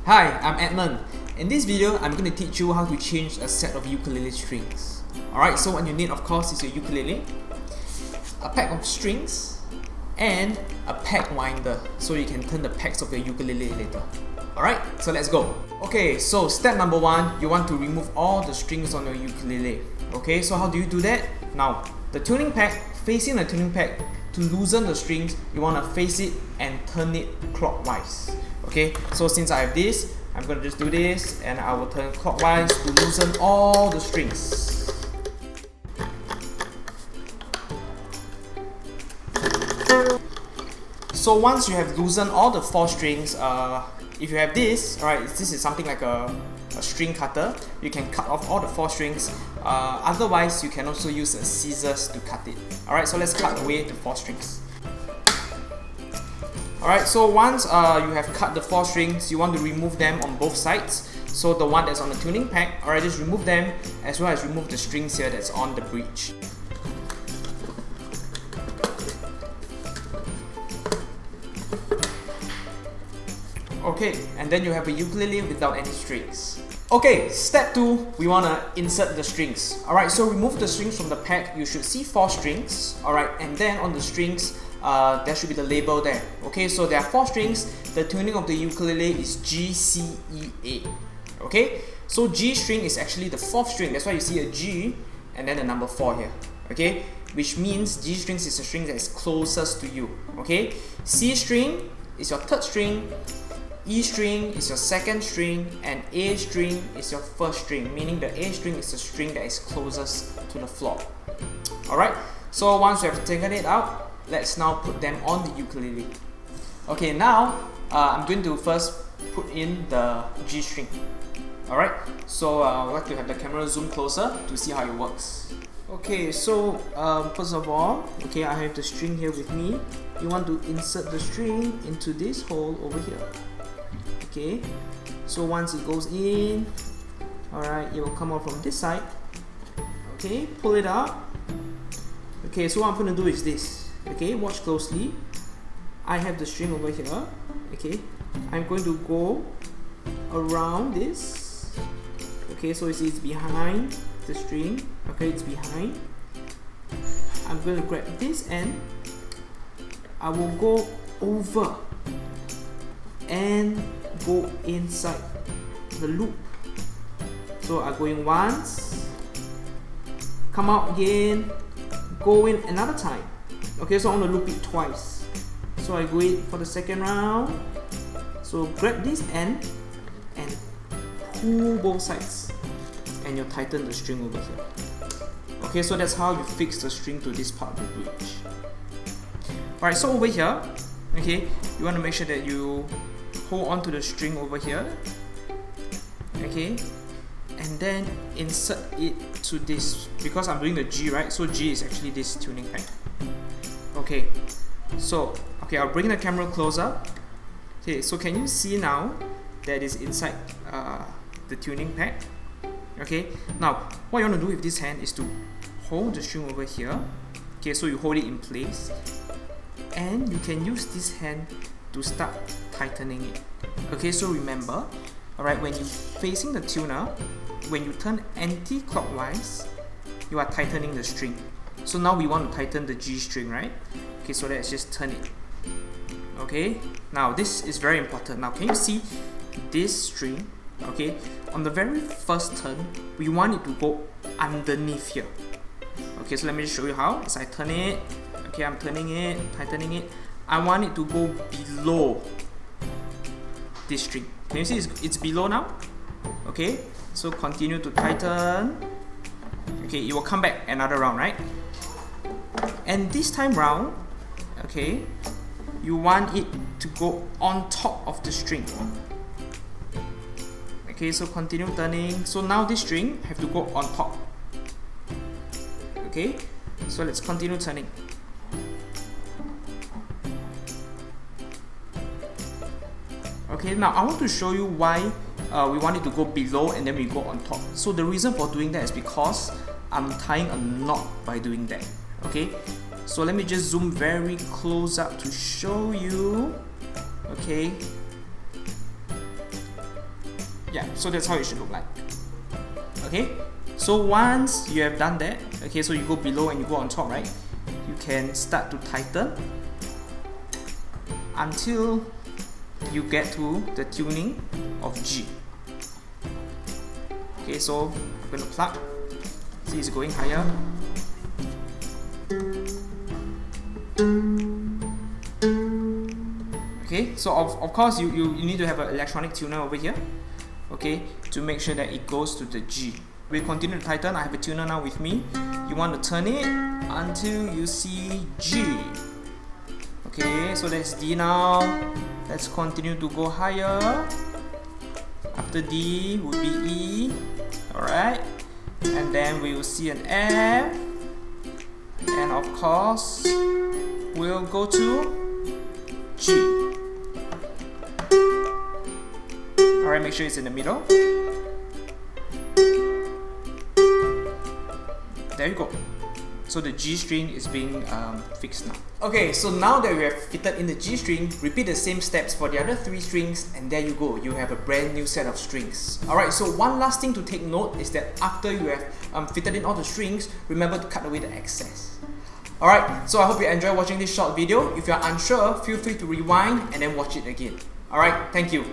Hi, I'm Edmund. In this video, I'm going to teach you how to change a set of ukulele strings. Alright, so what you need of course is your ukulele, a pack of strings, and a peg winder so you can turn the pegs of your ukulele later. Alright, so let's go. Okay, so step number 1, you want to remove all the strings on your ukulele. Okay, so how do you do that? Now, the tuning peg, facing the tuning peg, to loosen the strings, you want to face it and turn it clockwise. Okay, so since I have this, I'm going to just do this and I will turn clockwise to loosen all the strings. So once you have loosened all the 4 strings, if you have this, alright, this is something like a string cutter, you can cut off all the 4 strings. Otherwise, you can also use scissors to cut it. Alright, so let's cut away the 4 strings. Alright, so once you have cut the 4 strings, you want to remove them on both sides. So the one that's on the tuning peg, alright, just remove them, as well as remove the strings here that's on the bridge. Okay, and then you have a ukulele without any strings. Okay, step 2, we want to insert the strings. Alright, so remove the strings from the peg. You should see 4 strings. Alright, and then on the strings, there should be the label there. Okay, so there are 4 strings. The tuning of the ukulele is G, C, E, A. Okay, so G string is actually the 4th string. That's why you see a G and then the number 4 here. Okay, which means G strings is the string that is closest to you. Okay, C string is your 3rd string. E string is your 2nd string, and A string is your 1st string, meaning the A string is the string that is closest to the floor. Alright, so once you have taken it out, let's now put them on the ukulele. Okay, now I'm going to first put in the G string. Alright, so I'd like to have the camera zoom closer to see how it works. Okay, so first of all, okay, I have the string here with me. You want to insert the string into this hole over here. Okay, so once it goes in, alright, it will come out from this side. Okay, pull it out. Okay, so what I'm going to do is this. Okay, watch closely. I have the string over here. Okay, I'm going to go around this. Okay, so you see it's behind the string. Okay, it's behind. I'm going to grab this end. I will go over and go inside the loop. So I go in once, come out again, go in another time. Okay, so I'm gonna loop it twice. So I go in for the 2nd round. So grab this end and pull both sides, and you tighten the string over here. Okay, so that's how you fix the string to this part of the bridge. Alright, so over here, okay, you want to make sure that you hold on to the string over here, okay, and then insert it to this, because I'm doing the G, right? So G is actually this tuning peg. Okay, so okay, I'll bring the camera closer. Okay, so can you see now that is inside the tuning peg? Okay, now what you want to do with this hand is to hold the string over here. Okay, so you hold it in place, and you can use this hand to start tightening it. Okay, so remember, alright, when you're facing the tuner, when you turn anti-clockwise, you are tightening the string. So now we want to tighten the G string, right? Okay, so let's just turn it. Okay, now this is very important. Now can you see this string? Okay, on the very first turn, we want it to go underneath here. Okay, so let me just show you how. As I turn it, okay, I'm turning it, tightening it. I want it to go below this string. Can you see it's below now? Okay, so continue to tighten. Okay, it will come back another round, right? And this time round, okay, you want it to go on top of the string. Okay, so continue turning. So now this string have to go on top. Okay, so let's continue turning. Okay, now I want to show you why we want it to go below and then we go on top. So the reason for doing that is because I'm tying a knot by doing that. Okay, so let me just zoom very close up to show you. Okay, Yeah, so that's how it should look like. Okay, so once you have done that, okay, so you go below and you go on top, right? You can start to tighten until you get to the tuning of G. Okay, so I'm going to plug. See, it's going higher. Okay, so of course you need to have an electronic tuner over here, okay, to make sure that it goes to the G. We continue to tighten. I have a tuner now with me. You want to turn it until you see G. Okay, so that's D now. Let's continue to go higher. After D would be E. Alright, and then we will see an F, and of course we'll go to G. Alright, make sure it's in the middle. There you go. So the G string is being fixed now. Okay, so now that we have fitted in the G string, repeat the same steps for the other 3 strings, and there you go, you have a brand new set of strings. Alright, so one last thing to take note is that after you have fitted in all the strings, remember to cut away the excess. Alright, so I hope you enjoyed watching this short video. If you are unsure, feel free to rewind and then watch it again. Alright, thank you.